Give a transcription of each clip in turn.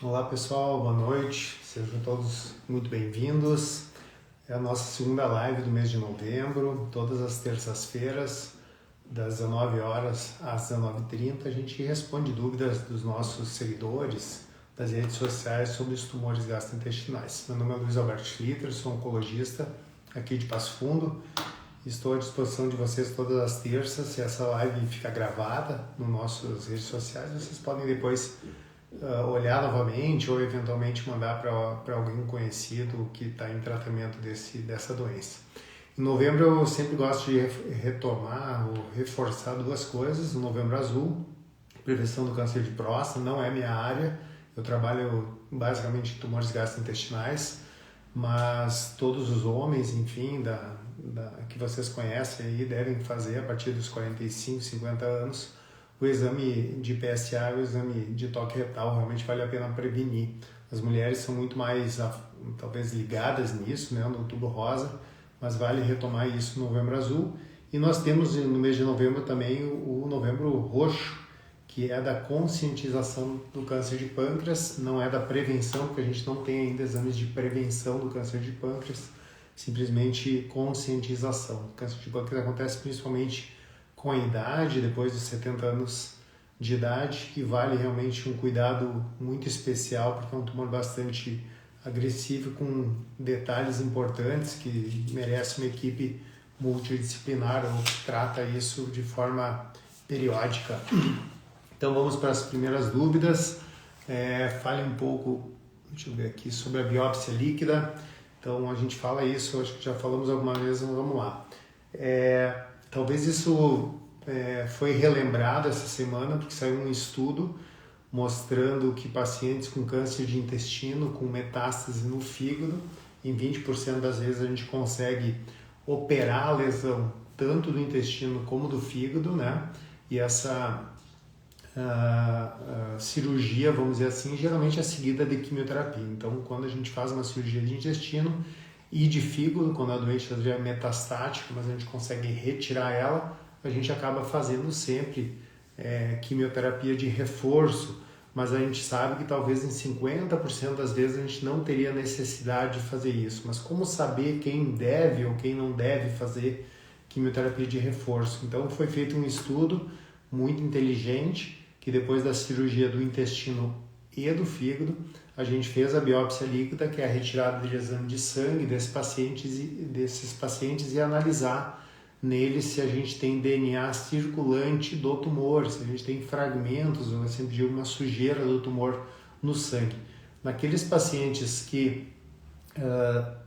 Olá pessoal, boa noite, sejam todos muito bem-vindos. É a nossa segunda live do mês de novembro, todas as terças-feiras, das 19 horas às 19h30, a gente responde dúvidas dos nossos seguidores das redes sociais sobre os tumores gastrointestinais. Meu nome é Luiz Alberto Schlitter, sou oncologista aqui de Passo Fundo. Estou à disposição de vocês todas as terças. Se essa live fica gravada nas nossas redes sociais, vocês podem depois olhar novamente ou eventualmente mandar para alguém conhecido que está em tratamento dessa doença. Em novembro eu sempre gosto de retomar ou reforçar duas coisas. O Novembro Azul, prevenção do câncer de próstata, não é minha área, eu trabalho basicamente em tumores gastrointestinais, mas todos os homens, enfim, que vocês conhecem aí, devem fazer a partir dos 45, 50 anos, o exame de PSA, o exame de toque retal, realmente vale a pena prevenir. As mulheres são muito mais, talvez, ligadas nisso, né, no Outubro Rosa, mas vale retomar isso no Novembro Azul. E nós temos no mês de novembro também o Novembro Roxo, que é da conscientização do câncer de pâncreas, não é da prevenção, porque a gente não tem ainda exames de prevenção do câncer de pâncreas, simplesmente conscientização. O câncer de pâncreas acontece principalmente com a idade, depois dos 70 anos de idade, e vale realmente um cuidado muito especial, porque é um tumor bastante agressivo, com detalhes importantes que merece uma equipe multidisciplinar ou que trata isso de forma periódica. Então vamos para as primeiras dúvidas. Fale um pouco, deixa eu ver aqui, sobre a biópsia líquida. Então a gente fala isso, acho que já falamos alguma vez, mas vamos lá. Talvez isso foi relembrado essa semana, porque saiu um estudo mostrando que pacientes com câncer de intestino, com metástase no fígado, em 20% das vezes a gente consegue operar a lesão tanto do intestino como do fígado, né? E essa cirurgia, vamos dizer assim, geralmente é seguida de quimioterapia. Então, quando a gente faz uma cirurgia de intestino e de fígado, quando a doença já é metastática, mas a gente consegue retirar ela, a gente acaba fazendo sempre quimioterapia de reforço, mas a gente sabe que talvez em 50% das vezes a gente não teria necessidade de fazer isso. Mas como saber quem deve ou quem não deve fazer quimioterapia de reforço? Então foi feito um estudo muito inteligente, que depois da cirurgia do intestino e do fígado, a gente fez a biópsia líquida, que é a retirada de exame de sangue desses pacientes e analisar neles se a gente tem DNA circulante do tumor, se a gente tem fragmentos, ou assim, de uma sujeira do tumor no sangue. Naqueles pacientes que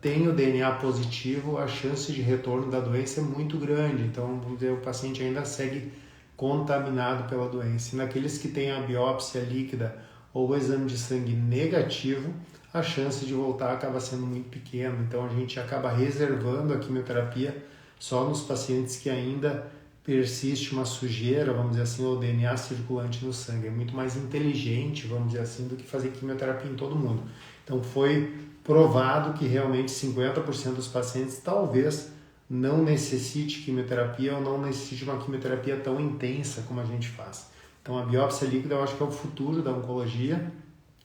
têm o DNA positivo, a chance de retorno da doença é muito grande, então vamos dizer, o paciente ainda segue contaminado pela doença. E naqueles que têm a biópsia líquida ou o exame de sangue negativo, a chance de voltar acaba sendo muito pequena. Então a gente acaba reservando a quimioterapia só nos pacientes que ainda persiste uma sujeira, vamos dizer assim, ou DNA circulante no sangue. É muito mais inteligente, vamos dizer assim, do que fazer quimioterapia em todo mundo. Então foi provado que realmente 50% dos pacientes talvez não necessite quimioterapia ou não necessite uma quimioterapia tão intensa como a gente faz. Então a biópsia líquida eu acho que é o futuro da oncologia,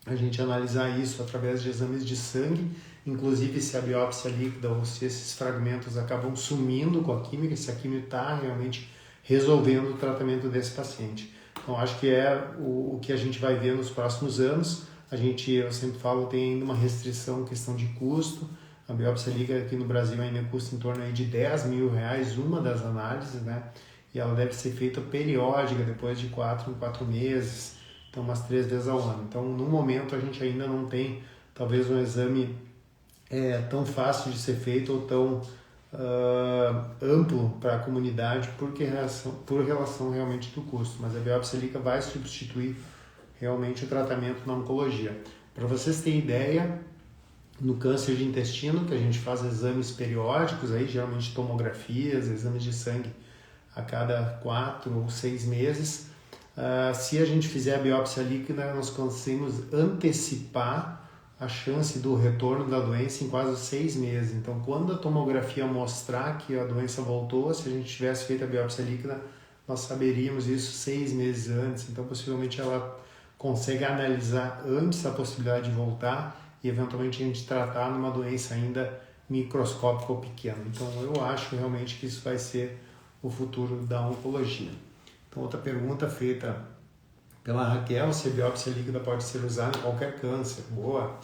a gente analisar isso através de exames de sangue, inclusive se a biópsia líquida ou se esses fragmentos acabam sumindo com a química, se a química está realmente resolvendo o tratamento desse paciente. Então acho que é o que a gente vai ver nos próximos anos. Eu sempre falo, tem ainda uma restrição, questão de custo. A biópsia líquida aqui no Brasil ainda custa em torno aí de R$10 mil, uma das análises, né? E ela deve ser feita periódica, depois de 4 em 4 meses, então umas 3 vezes ao ano. Então, no momento, a gente ainda não tem, talvez, um exame tão fácil de ser feito ou tão amplo para a comunidade por relação realmente do custo. Mas a biópsia líquida vai substituir realmente o tratamento na oncologia. Para vocês terem ideia, no câncer de intestino, que a gente faz exames periódicos, aí, geralmente tomografias, exames de sangue a cada 4 ou 6 meses. Se a gente fizer a biópsia líquida, nós conseguimos antecipar a chance do retorno da doença em quase 6 meses. Então, quando a tomografia mostrar que a doença voltou, se a gente tivesse feito a biópsia líquida, nós saberíamos isso 6 meses antes. Então, possivelmente ela consegue analisar antes a possibilidade de voltar e eventualmente a gente tratar numa doença ainda microscópica ou pequena. Então eu acho realmente que isso vai ser o futuro da oncologia. Então outra pergunta feita pela Raquel, se a biópsia líquida pode ser usada em qualquer câncer? Boa!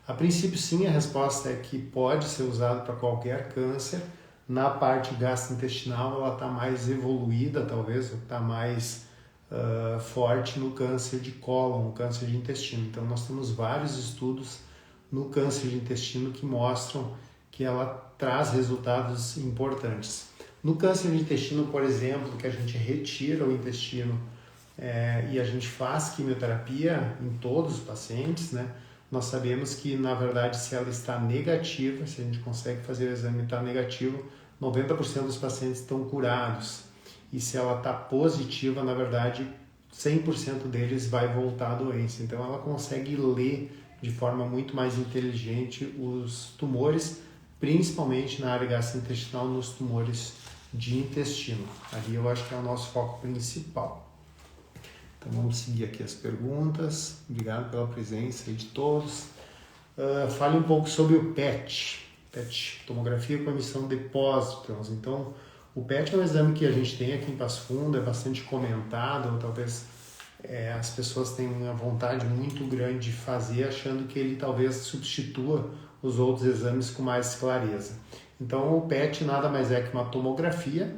A princípio sim, a resposta é que pode ser usado para qualquer câncer. Na parte gastrointestinal ela está mais evoluída, talvez, está mais forte no câncer de cólon, no câncer de intestino. Então nós temos vários estudos no câncer de intestino que mostram que ela traz resultados importantes. No câncer de intestino, por exemplo, que a gente retira o intestino e a gente faz quimioterapia em todos os pacientes, né? Nós sabemos que, na verdade, se ela está negativa, se a gente consegue fazer o exame e está negativo, 90% dos pacientes estão curados. E se ela está positiva, na verdade, 100% deles vai voltar à doença. Então, ela consegue ler de forma muito mais inteligente os tumores, principalmente na área gastrointestinal, nos tumores de intestino. Ali eu acho que é o nosso foco principal. Então vamos seguir aqui as perguntas. Obrigado pela presença aí de todos. Fale um pouco sobre o PET. PET, tomografia com emissão de pósitrons. Então, o PET é um exame que a gente tem aqui em Passo Fundo, é bastante comentado, ou talvez as pessoas tenham uma vontade muito grande de fazer, achando que ele talvez substitua os outros exames com mais clareza. Então, o PET nada mais é que uma tomografia.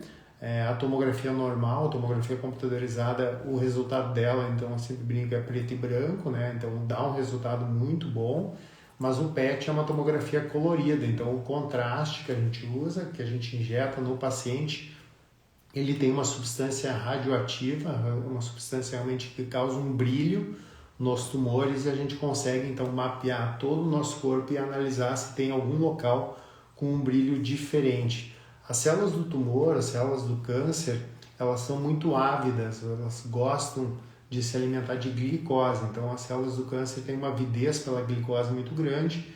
A tomografia normal, a tomografia computadorizada, o resultado dela, então, eu sempre brinco, é preto e branco, né? Então dá um resultado muito bom, mas o PET é uma tomografia colorida, então o contraste que a gente usa, que a gente injeta no paciente, ele tem uma substância radioativa, uma substância realmente que causa um brilho nos tumores e a gente consegue então mapear todo o nosso corpo e analisar se tem algum local com um brilho diferente. As células do tumor, as células do câncer, elas são muito ávidas, elas gostam de se alimentar de glicose. Então, as células do câncer têm uma avidez pela glicose muito grande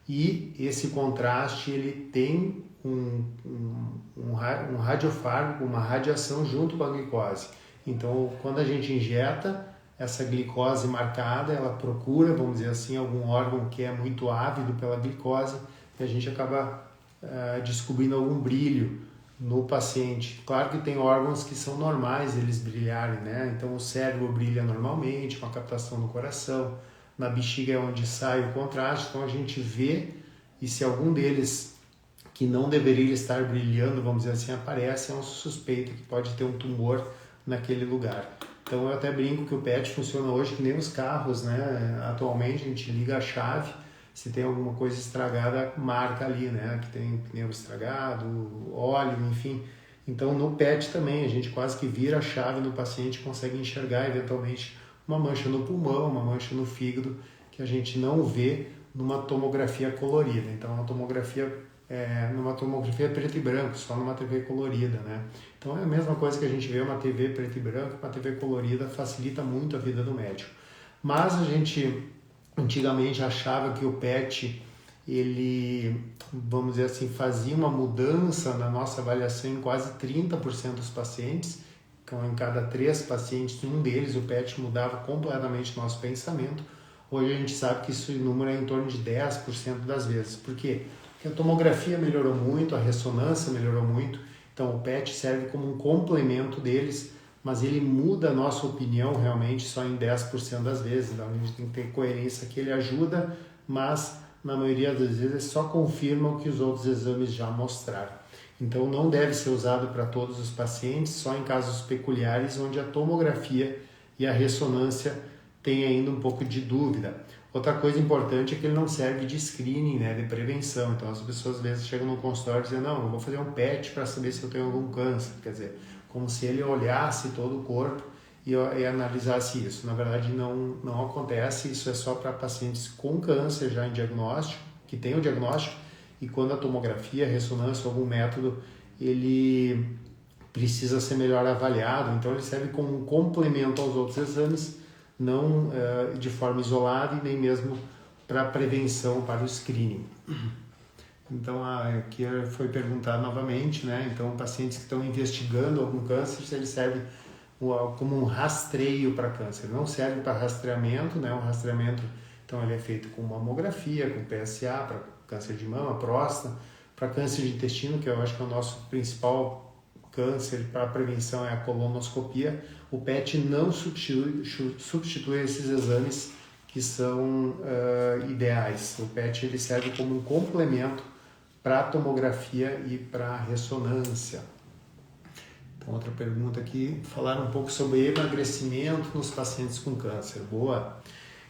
e esse contraste ele tem um radiofármaco, uma radiação junto com a glicose. Então, quando a gente injeta essa glicose marcada, ela procura, vamos dizer assim, algum órgão que é muito ávido pela glicose e a gente acaba descobrindo algum brilho no paciente. Claro que tem órgãos que são normais eles brilharem, né? Então o cérebro brilha normalmente, com a captação no coração, na bexiga é onde sai o contraste, então a gente vê e se algum deles que não deveria estar brilhando, vamos dizer assim, aparece, é um suspeito que pode ter um tumor naquele lugar. Então eu até brinco que o PET funciona hoje que nem os carros, né? Atualmente a gente liga a chave, se tem alguma coisa estragada, marca ali, né? Que tem pneu estragado, óleo, enfim. Então, no PET também, a gente quase que vira a chave no paciente, consegue enxergar eventualmente uma mancha no pulmão, uma mancha no fígado, que a gente não vê numa tomografia colorida. Então, numa tomografia preto e branco, só numa TV colorida, né? Então, é a mesma coisa que a gente vê uma TV preto e branco, uma TV colorida facilita muito a vida do médico. Mas a gente antigamente achava que o PET, ele, vamos dizer assim, fazia uma mudança na nossa avaliação em quase 30% dos pacientes. Então, em cada 3 pacientes, um deles, o PET mudava completamente o nosso pensamento. Hoje a gente sabe que esse número é em torno de 10% das vezes. Por quê? Porque a tomografia melhorou muito, a ressonância melhorou muito. Então, o PET serve como um complemento deles, mas ele muda a nossa opinião realmente só em 10% das vezes. Então a gente tem que ter coerência que ele ajuda, mas na maioria das vezes só confirma o que os outros exames já mostraram. Então não deve ser usado para todos os pacientes, só em casos peculiares onde a tomografia e a ressonância têm ainda um pouco de dúvida. Outra coisa importante é que ele não serve de screening, né, de prevenção. Então as pessoas às vezes chegam no consultório e dizem, não, eu vou fazer um PET para saber se eu tenho algum câncer. Quer dizer, como se ele olhasse todo o corpo e analisasse isso. Na verdade, não acontece, isso é só para pacientes com câncer já em diagnóstico, que tem o diagnóstico, e quando a tomografia, a ressonância, algum método, ele precisa ser melhor avaliado, então ele serve como um complemento aos outros exames, não de forma isolada e nem mesmo para prevenção, para o screening. Então, aqui foi perguntado novamente, né? Então, pacientes que estão investigando algum câncer, se ele serve como um rastreio para câncer. Não serve para rastreamento, né? O rastreamento, então, ele é feito com mamografia, com PSA, para câncer de mama, próstata, para câncer de intestino, que eu acho que é o nosso principal câncer para prevenção, é a colonoscopia. O PET não substitui esses exames que são ideais. O PET ele serve como um complemento para a tomografia e para a ressonância. Então, outra pergunta aqui, falar um pouco sobre emagrecimento nos pacientes com câncer. Boa!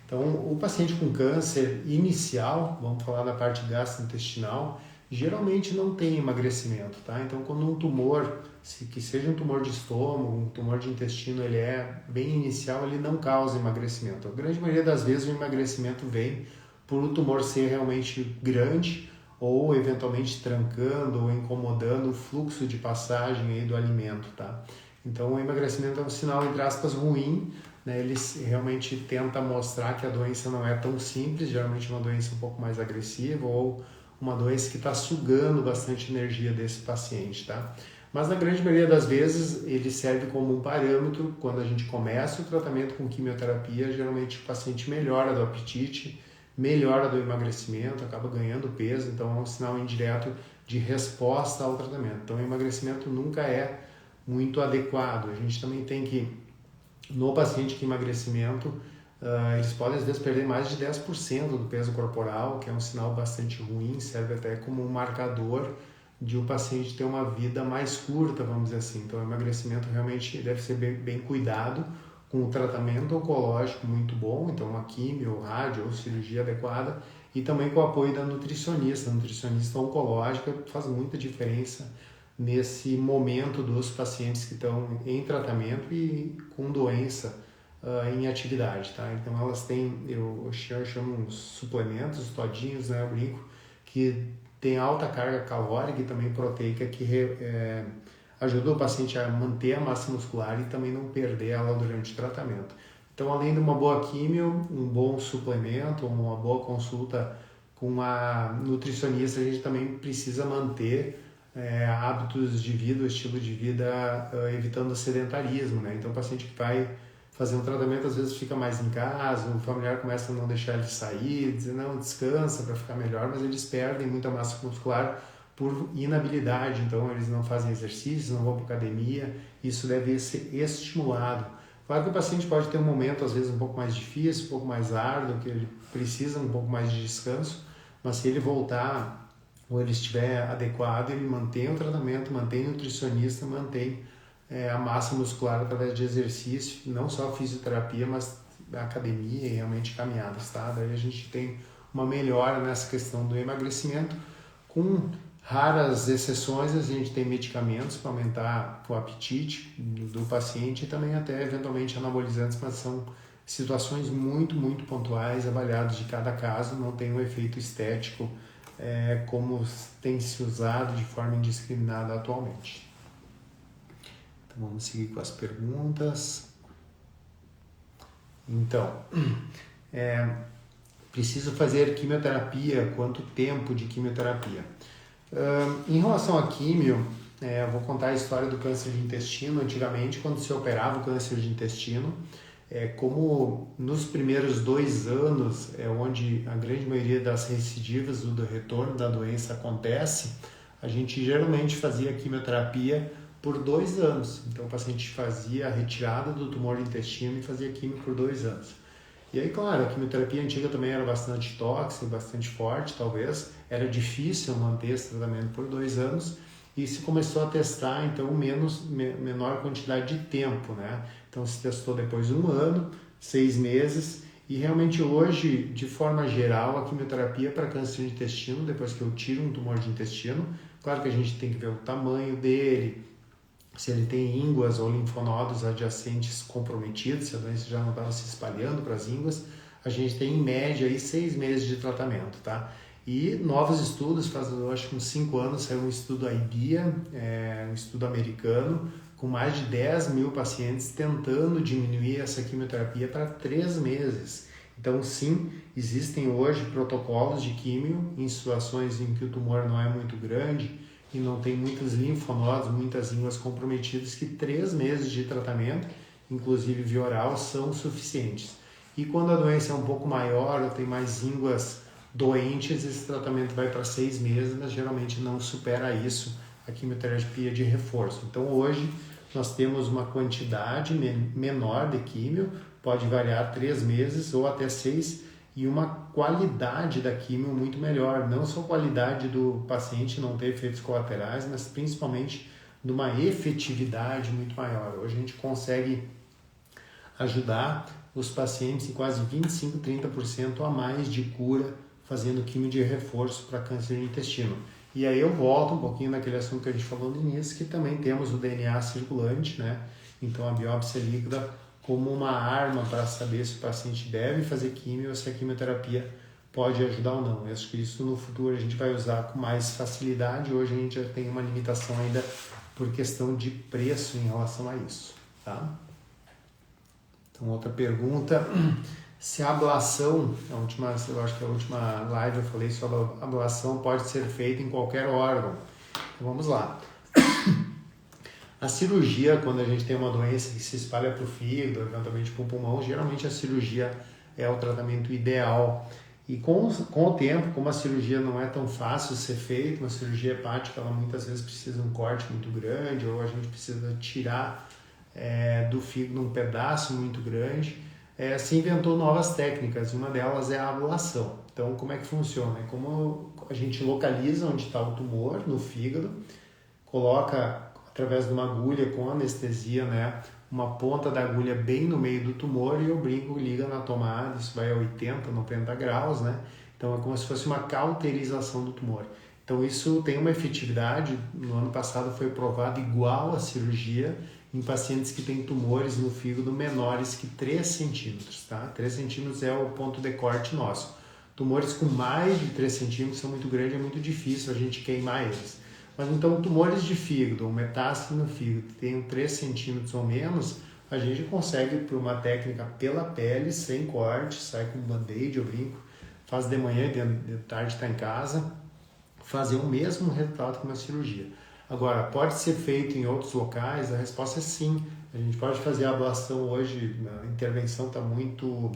Então, o paciente com câncer inicial, vamos falar da parte gastrointestinal, geralmente não tem emagrecimento, tá? Então, quando um tumor, que seja um tumor de estômago, um tumor de intestino, ele é bem inicial, ele não causa emagrecimento. A grande maioria das vezes o emagrecimento vem por o tumor ser realmente grande ou eventualmente trancando ou incomodando o fluxo de passagem aí do alimento, tá? Então, o emagrecimento é um sinal, entre aspas, ruim, né? Ele realmente tenta mostrar que a doença não é tão simples, geralmente é uma doença um pouco mais agressiva ou uma doença que está sugando bastante energia desse paciente, tá? Mas na grande maioria das vezes ele serve como um parâmetro. Quando a gente começa o tratamento com quimioterapia, geralmente o paciente melhora do apetite, melhora do emagrecimento, acaba ganhando peso, então é um sinal indireto de resposta ao tratamento. Então o emagrecimento nunca é muito adequado. A gente também tem que, no paciente com emagrecimento, eles podem às vezes perder mais de 10% do peso corporal, que é um sinal bastante ruim, serve até como um marcador de o paciente ter uma vida mais curta, vamos dizer assim. Então o emagrecimento realmente deve ser bem cuidado, com um tratamento oncológico muito bom, então uma quimio, rádio ou cirurgia adequada, e também com o apoio da nutricionista. A nutricionista oncológica faz muita diferença nesse momento dos pacientes que estão em tratamento e com doença em atividade, tá? Então elas têm, eu chamo uns suplementos, todinhos, né, eu brinco, que tem alta carga calórica e também proteica, que ajuda o paciente a manter a massa muscular e também não perder ela durante o tratamento. Então, além de uma boa quimio, um bom suplemento, uma boa consulta com a nutricionista, a gente também precisa manter hábitos de vida, o estilo de vida, evitando o sedentarismo, né? Então, o paciente que vai fazer um tratamento, às vezes fica mais em casa, o familiar começa a não deixar ele sair, dizer, não, descansa para ficar melhor, mas eles perdem muita massa muscular por inabilidade, então eles não fazem exercícios, não vão para academia, isso deve ser estimulado. Claro que o paciente pode ter um momento, às vezes, um pouco mais difícil, um pouco mais árduo, que ele precisa um pouco mais de descanso, mas se ele voltar ou ele estiver adequado, ele mantém o tratamento, mantém o nutricionista, mantém a massa muscular através de exercício, não só fisioterapia, mas academia e realmente caminhadas, tá? Daí a gente tem uma melhora nessa questão do emagrecimento. Com raras exceções, a gente tem medicamentos para aumentar o apetite do paciente e também até eventualmente anabolizantes, mas são situações muito, muito pontuais, avaliadas de cada caso, não tem um efeito estético como tem se usado de forma indiscriminada atualmente. Então vamos seguir com as perguntas. Então, preciso fazer quimioterapia, quanto tempo de quimioterapia? Em relação à quimio, eu vou contar a história do câncer de intestino. Antigamente, quando se operava o câncer de intestino, como nos primeiros 2 anos é onde a grande maioria das recidivas do retorno da doença acontece, a gente geralmente fazia quimioterapia por 2 anos. Então o paciente fazia a retirada do tumor do intestino e fazia quimio por 2 anos. E aí, claro, a quimioterapia antiga também era bastante tóxica, bastante forte, talvez. Era difícil manter esse tratamento por 2 anos e se começou a testar, então, menor quantidade de tempo, né? Então se testou depois 1 ano, 6 meses e realmente hoje, de forma geral, a quimioterapia para câncer de intestino, depois que eu tiro um tumor de intestino, claro que a gente tem que ver o tamanho dele, se ele tem ínguas ou linfonodos adjacentes comprometidos, se a doença já não estava se espalhando para as ínguas, a gente tem em média aí 6 meses de tratamento, tá? E novos estudos, faz eu acho que uns 5 anos, saiu um estudo IDEA, um estudo americano, com mais de 10 mil pacientes tentando diminuir essa quimioterapia para 3 meses. Então sim, existem hoje protocolos de químio em situações em que o tumor não é muito grande, e não tem muitos linfonodos, muitas ínguas comprometidas, que 3 meses de tratamento, inclusive via oral, são suficientes. E quando a doença é um pouco maior ou tem mais ínguas doentes, esse tratamento vai para 6 meses, mas geralmente não supera isso a quimioterapia de reforço. Então hoje nós temos uma quantidade menor de químio, pode variar 3 meses ou até 6, e uma qualidade da químio muito melhor, não só a qualidade do paciente não ter efeitos colaterais, mas principalmente de uma efetividade muito maior. Hoje a gente consegue ajudar os pacientes em quase 25, 30% a mais de cura fazendo quimio de reforço para câncer de intestino. E aí eu volto um pouquinho naquele assunto que a gente falou no início, que também temos o DNA circulante, né? Então a biópsia líquida como uma arma para saber se o paciente deve fazer quimio ou se a quimioterapia pode ajudar ou não. Eu acho que isso no futuro a gente vai usar com mais facilidade. Hoje a gente já tem uma limitação ainda por questão de preço em relação a isso, tá? Então outra pergunta, se a ablação, eu acho que a última live eu falei sobre a ablação pode ser feita em qualquer órgão. Então vamos lá. A cirurgia, quando a gente tem uma doença que se espalha para o fígado, eventualmente para o pulmão, geralmente a cirurgia é o tratamento ideal. E com o tempo, como a cirurgia não é tão fácil de ser feita, uma cirurgia hepática, ela muitas vezes precisa de um corte muito grande, ou a gente precisa tirar do fígado um pedaço muito grande, se inventou novas técnicas, e uma delas é a ablação. Então, como é que funciona? É como a gente localiza onde está o tumor no fígado, coloca através de uma agulha com anestesia, né, uma ponta da agulha bem no meio do tumor, e eu brinco, liga na tomada, isso vai a 80, 90 graus, né? Então é como se fosse uma cauterização do tumor. Então isso tem uma efetividade, no ano passado foi provado igual à cirurgia em pacientes que têm tumores no fígado menores que 3 centímetros, tá? 3 centímetros é o ponto de corte nosso. Tumores com mais de 3 centímetros são muito grandes, é muito difícil a gente queimar eles. Mas então tumores de fígado ou metástase no fígado que tenham 3 centímetros ou menos, a gente consegue por uma técnica pela pele, sem corte, sai com band-aid, eu brinco, faz de manhã e de tarde está em casa, fazer o mesmo resultado que uma cirurgia. Agora, pode ser feito em outros locais? A resposta é sim. A gente pode fazer a ablação hoje, a intervenção está muito,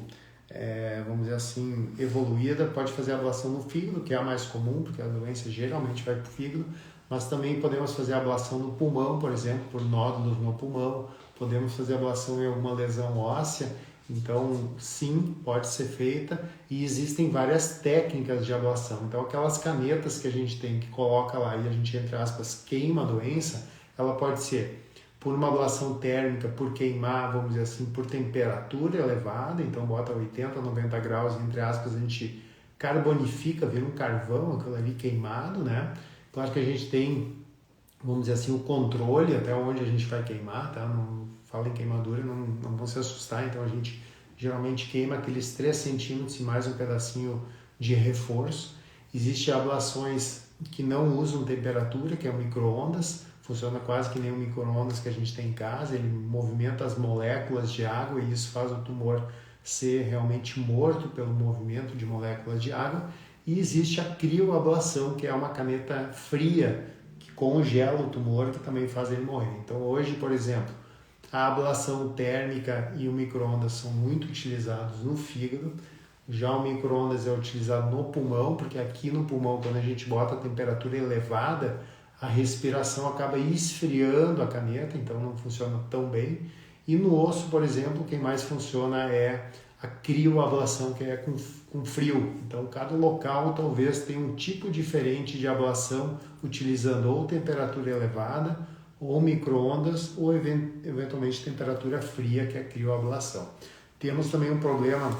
vamos dizer assim, evoluída. Pode fazer a ablação no fígado, que é a mais comum, porque a doença geralmente vai para o fígado, mas também podemos fazer a ablação no pulmão, por exemplo, por nódulos no pulmão. Podemos fazer a ablação em alguma lesão óssea. Então, sim, pode ser feita, e existem várias técnicas de ablação. Então, aquelas canetas que a gente tem, que coloca lá e a gente, entre aspas, queima a doença, ela pode ser por uma ablação térmica, por queimar, vamos dizer assim, por temperatura elevada, então bota 80, 90 graus, entre aspas, a gente carbonifica, vira um carvão, aquilo ali queimado, né? Claro que a gente tem, vamos dizer assim, o controle até onde a gente vai queimar, tá? Não fala em queimadura, não vão se assustar, então a gente geralmente queima aqueles 3 centímetros e mais um pedacinho de reforço. Existem ablações que não usam temperatura, que é o micro-ondas, funciona quase que nem o micro-ondas que a gente tem em casa, ele movimenta as moléculas de água e isso faz o tumor ser realmente morto pelo movimento de moléculas de água. E existe a crioablação, que é uma caneta fria que congela o tumor, que também faz ele morrer. Então hoje, por exemplo, a ablação térmica e o micro-ondas são muito utilizados no fígado. Já o micro-ondas é utilizado no pulmão, porque aqui no pulmão, quando a gente bota a temperatura elevada, a respiração acaba esfriando a caneta, então não funciona tão bem. E no osso, por exemplo, quem mais funciona é a crioablação, que é com frio. Então, cada local talvez tenha um tipo diferente de ablação, utilizando ou temperatura elevada, ou micro-ondas, ou eventualmente temperatura fria, que é a crioablação. Temos também um problema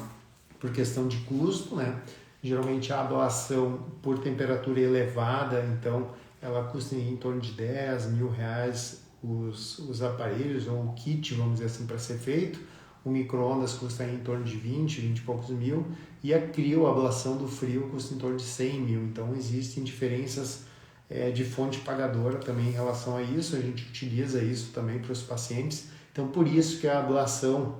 por questão de custo, né? Geralmente a ablação por temperatura elevada, então ela custa em torno de 10 mil reais os aparelhos, ou o kit, vamos dizer assim, para ser feito. O micro-ondas custa em torno de 20 e poucos mil, e a crioablação do frio custa em torno de 100 mil. Então existem diferenças de fonte pagadora também em relação a isso, a gente utiliza isso também para os pacientes. Então por isso que a ablação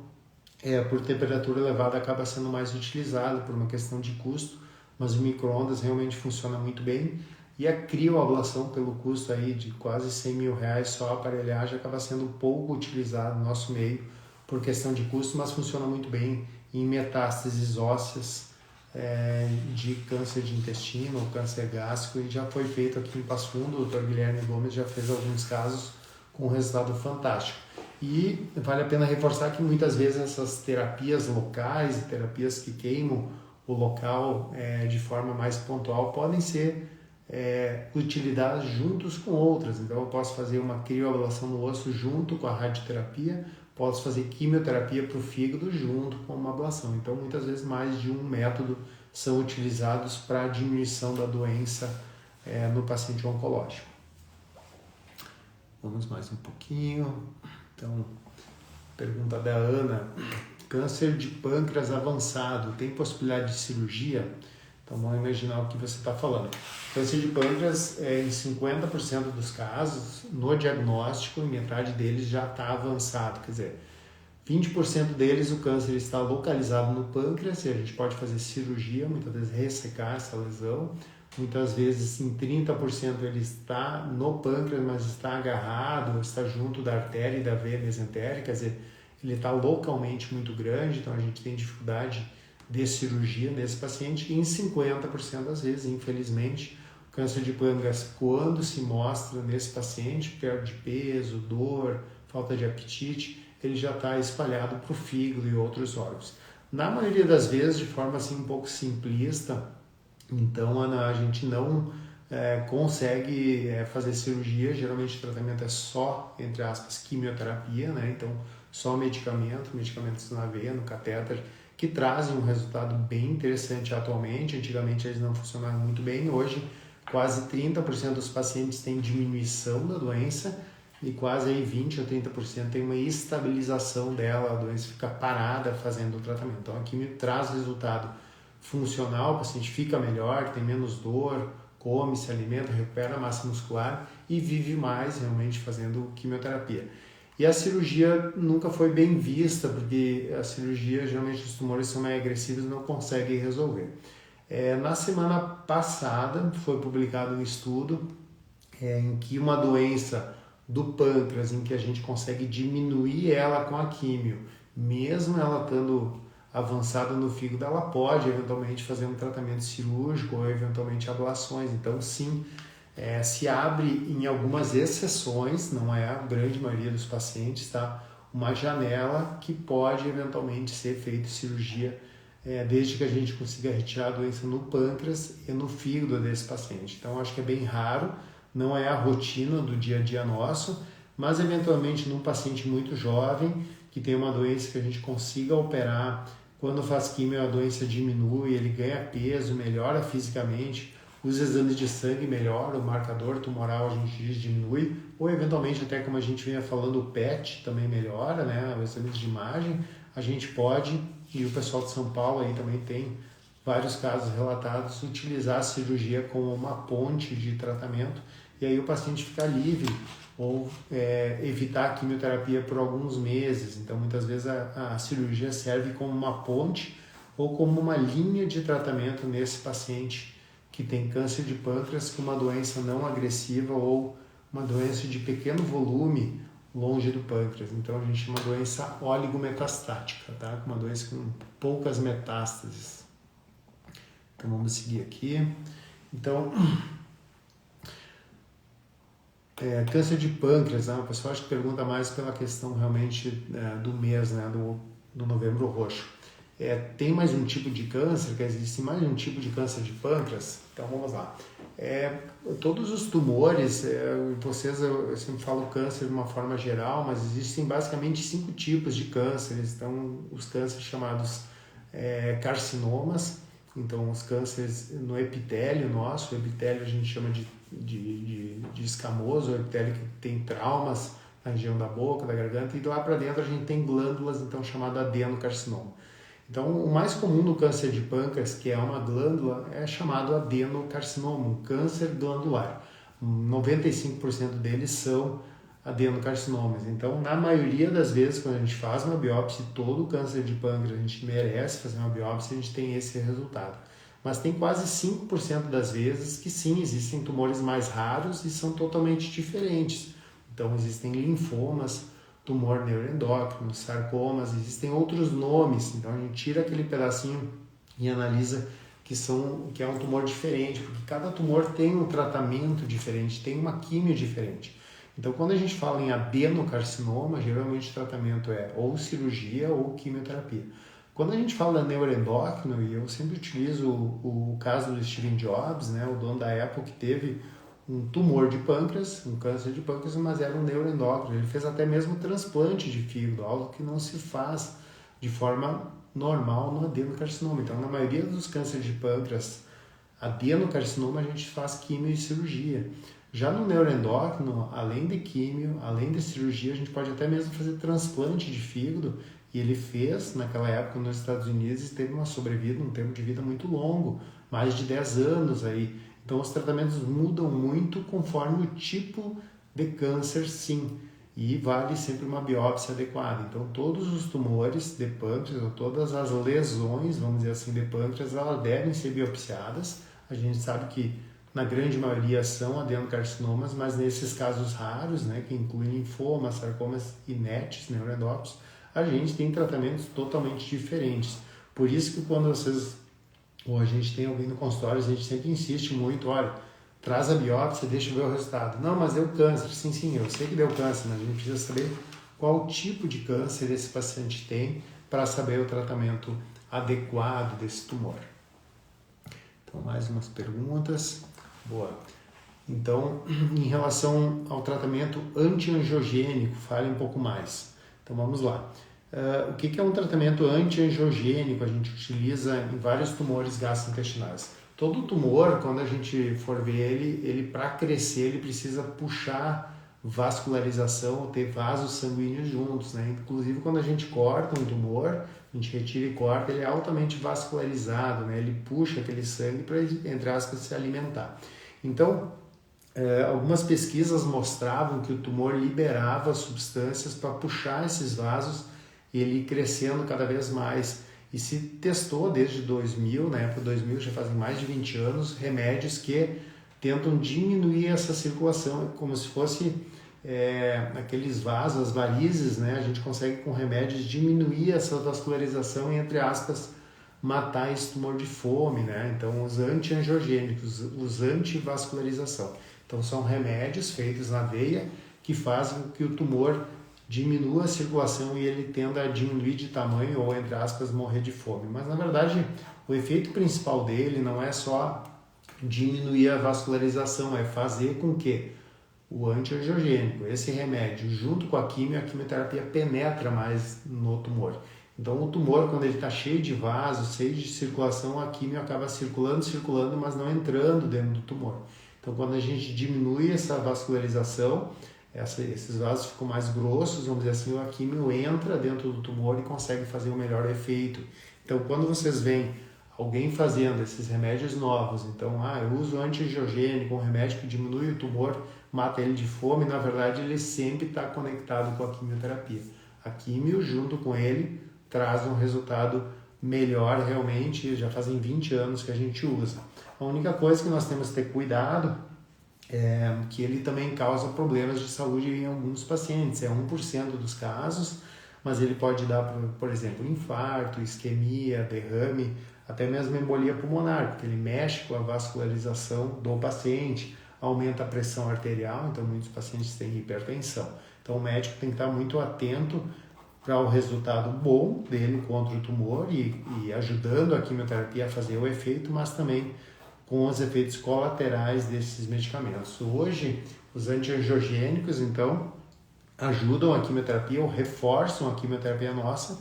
por temperatura elevada acaba sendo mais utilizada por uma questão de custo, mas o micro-ondas realmente funciona muito bem. E a crioablação, pelo custo aí de quase 100 mil reais só a aparelhagem, acaba sendo pouco utilizado no nosso meio. por questão de custo, mas funciona muito bem em metástases ósseas de câncer de intestino ou câncer gástrico, e já foi feito aqui em Passo Fundo. O Dr. Guilherme Gomes já fez alguns casos com resultado fantástico. E vale a pena reforçar que muitas vezes essas terapias locais, terapias que queimam o local de forma mais pontual, podem ser utilizadas juntos com outras. Então eu posso fazer uma crioablação no osso junto com a radioterapia, posso fazer quimioterapia para o fígado junto com uma ablação. Então muitas vezes mais de um método são utilizados para a diminuição da doença no paciente oncológico. Vamos mais um pouquinho. Então, pergunta da Ana: câncer de pâncreas avançado, tem possibilidade de cirurgia? Então vamos imaginar o que você está falando. Câncer de pâncreas, em 50% dos casos, no diagnóstico, metade deles já está avançado. Quer dizer, 20% deles o câncer está localizado no pâncreas e a gente pode fazer cirurgia, muitas vezes ressecar essa lesão. Muitas vezes em 30% ele está no pâncreas, mas está agarrado, está junto da artéria e da veia mesentérica, quer dizer, ele está localmente muito grande, então a gente tem dificuldade de cirurgia nesse paciente. E em 50% das vezes, infelizmente, o câncer de pâncreas, quando se mostra nesse paciente, perda de peso, dor, falta de apetite, ele já está espalhado para o fígado e outros órgãos. Na maioria das vezes, de forma assim um pouco simplista, então a gente não consegue fazer cirurgia. Geralmente o tratamento é só, entre aspas, quimioterapia, né? Então só medicamentos na veia, no catéter, que trazem um resultado bem interessante atualmente. Antigamente eles não funcionavam muito bem, hoje quase 30% dos pacientes têm diminuição da doença e quase aí 20 ou 30% tem uma estabilização dela, a doença fica parada fazendo o tratamento. Então a quimio traz resultado funcional, o paciente fica melhor, tem menos dor, come, se alimenta, recupera a massa muscular e vive mais realmente fazendo quimioterapia. E a cirurgia nunca foi bem vista, porque a cirurgia, geralmente os tumores são mais agressivos e não conseguem resolver. Na semana passada foi publicado um estudo em que uma doença do pâncreas, em que a gente consegue diminuir ela com a químio, mesmo ela estando avançada no fígado, ela pode eventualmente fazer um tratamento cirúrgico ou eventualmente ablações. Então sim, se abre em algumas exceções, não é a grande maioria dos pacientes, tá? Uma janela que pode eventualmente ser feita cirurgia, desde que a gente consiga retirar a doença no pâncreas e no fígado desse paciente. Então acho que é bem raro, não é a rotina do dia a dia nosso, mas eventualmente num paciente muito jovem, que tem uma doença que a gente consiga operar, quando faz quimio a doença diminui, ele ganha peso, melhora fisicamente, os exames de sangue melhoram, o marcador tumoral a gente diminui, ou eventualmente até como a gente vinha falando, o PET também melhora, né? Os exames de imagem, a gente pode, e o pessoal de São Paulo aí também tem vários casos relatados, utilizar a cirurgia como uma ponte de tratamento, e aí o paciente fica livre, ou evitar a quimioterapia por alguns meses. Então muitas vezes a cirurgia serve como uma ponte ou como uma linha de tratamento nesse paciente que tem câncer de pâncreas com uma doença não agressiva ou uma doença de pequeno volume longe do pâncreas. Então a gente chama de doença oligometastática, tá? Uma doença com poucas metástases. Então vamos seguir aqui. Então, câncer de pâncreas, né? O pessoal acho que pergunta mais pela questão realmente do mês, né? do Novembro Roxo. Tem mais um tipo de câncer, que existe mais um tipo de câncer de pâncreas? Então vamos lá. Todos os tumores, eu sempre falo câncer de uma forma geral, mas existem basicamente 5 tipos de cânceres. Então os cânceres chamados carcinomas, então os cânceres no epitélio nosso, o epitélio a gente chama de escamoso, o epitélio que tem traumas na região da boca, da garganta, e lá para dentro a gente tem glândulas, então chamado adenocarcinoma. Então o mais comum do câncer de pâncreas, que é uma glândula, é chamado adenocarcinoma, um câncer glandular. 95% deles são adenocarcinomas. Então, na maioria das vezes, quando a gente faz uma biópsia, todo câncer de pâncreas, a gente merece fazer uma biópsia, a gente tem esse resultado. Mas tem quase 5% das vezes que sim, existem tumores mais raros e são totalmente diferentes. Então, existem linfomas tumor neuroendócrino, sarcomas, existem outros nomes, então a gente tira aquele pedacinho e analisa que é um tumor diferente, porque cada tumor tem um tratamento diferente, tem uma químio diferente. Então, quando a gente fala em adenocarcinoma, geralmente o tratamento é ou cirurgia ou quimioterapia. Quando a gente fala neuroendócrino, e eu sempre utilizo o caso do Steve Jobs, né, o dono da Apple, que teve um tumor de pâncreas, um câncer de pâncreas, mas era um neuroendócrino. Ele fez até mesmo transplante de fígado, algo que não se faz de forma normal no adenocarcinoma. Então, na maioria dos cânceres de pâncreas, adenocarcinoma, a gente faz quimio e cirurgia. Já no neuroendócrino, além de químio, além de cirurgia, a gente pode até mesmo fazer transplante de fígado, e ele fez, naquela época, nos Estados Unidos, e teve uma sobrevida, um tempo de vida muito longo, mais de 10 anos aí. Então, os tratamentos mudam muito conforme o tipo de câncer, sim, e vale sempre uma biópsia adequada. Então, todos os tumores de pâncreas, ou todas as lesões, vamos dizer assim, de pâncreas, elas devem ser biopsiadas. A gente sabe que na grande maioria são adenocarcinomas, mas nesses casos raros, né, que incluem linfomas, sarcomas e NETs, neuroendócrinos, a gente tem tratamentos totalmente diferentes. Por isso que quando ou a gente tem alguém no consultório, a gente sempre insiste muito, olha, traz a biópsia, deixa eu ver o resultado. Não, mas deu câncer. Sim, eu sei que deu câncer, mas a gente precisa saber qual tipo de câncer esse paciente tem para saber o tratamento adequado desse tumor. Então, mais umas perguntas. Boa. Então, em relação ao tratamento antiangiogênico, fale um pouco mais. Então, vamos lá. O que é um tratamento antiangiogênico? A gente utiliza em vários tumores gastrointestinais. Todo tumor, quando a gente for ver ele para crescer, ele precisa puxar vascularização ou ter vasos sanguíneos juntos, né? Inclusive, quando a gente corta um tumor, a gente retira e corta, ele é altamente vascularizado, né? Ele puxa aquele sangue para, entre aspas, se alimentar. Então, algumas pesquisas mostravam que o tumor liberava substâncias para puxar esses vasos e ele ir crescendo cada vez mais. E se testou desde 2000, na época 2000, já fazem mais de 20 anos, remédios que tentam diminuir essa circulação, como se fosse aqueles vasos, as varizes, né? A gente consegue com remédios diminuir essa vascularização e, entre aspas, matar esse tumor de fome, né? Então, os antiangiogênicos, os antivascularização. Então, são remédios feitos na veia que fazem com que o tumor diminua a circulação e ele tenda a diminuir de tamanho ou, entre aspas, morrer de fome. Mas, na verdade, o efeito principal dele não é só diminuir a vascularização, é fazer com que o antiangiogênico, esse remédio, junto com a quimioterapia penetra mais no tumor. Então, o tumor, quando ele está cheio de vasos, cheio de circulação, a quimio acaba circulando, mas não entrando dentro do tumor. Então, quando a gente diminui essa vascularização, esses vasos ficam mais grossos, vamos dizer assim, a quimio entra dentro do tumor e consegue fazer o melhor efeito. Então, quando vocês veem alguém fazendo esses remédios novos, então, eu uso antiangiogênico, um remédio que diminui o tumor, mata ele de fome, na verdade, ele sempre está conectado com a quimioterapia. A quimio, junto com ele, traz um resultado melhor realmente, já fazem 20 anos que a gente usa. A única coisa que nós temos que ter cuidado é que ele também causa problemas de saúde em alguns pacientes, é 1% dos casos, mas ele pode dar, por exemplo, infarto, isquemia, derrame, até mesmo embolia pulmonar, porque ele mexe com a vascularização do paciente, aumenta a pressão arterial, então muitos pacientes têm hipertensão. Então o médico tem que estar muito atento para o resultado bom dele contra o tumor e ajudando a quimioterapia a fazer o efeito, mas também com os efeitos colaterais desses medicamentos. Hoje, os antiangiogênicos, então, ajudam a quimioterapia ou reforçam a quimioterapia nossa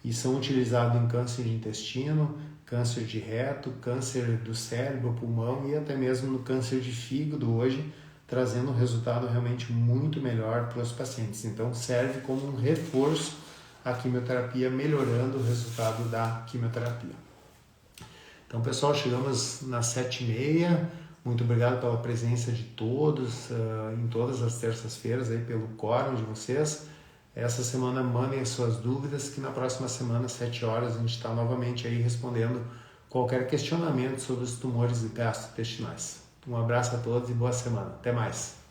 e são utilizados em câncer de intestino, câncer de reto, câncer do cérebro, pulmão e até mesmo no câncer de fígado hoje, trazendo um resultado realmente muito melhor para os pacientes. Então, serve como um reforço à quimioterapia, melhorando o resultado da quimioterapia. Então, pessoal, chegamos nas 7h30. Muito obrigado pela presença de todos em todas as terças-feiras aí pelo quórum de vocês. Essa semana mandem as suas dúvidas, que na próxima semana, às 7 horas, a gente está novamente aí respondendo qualquer questionamento sobre os tumores gastrointestinais. Um abraço a todos e boa semana. Até mais!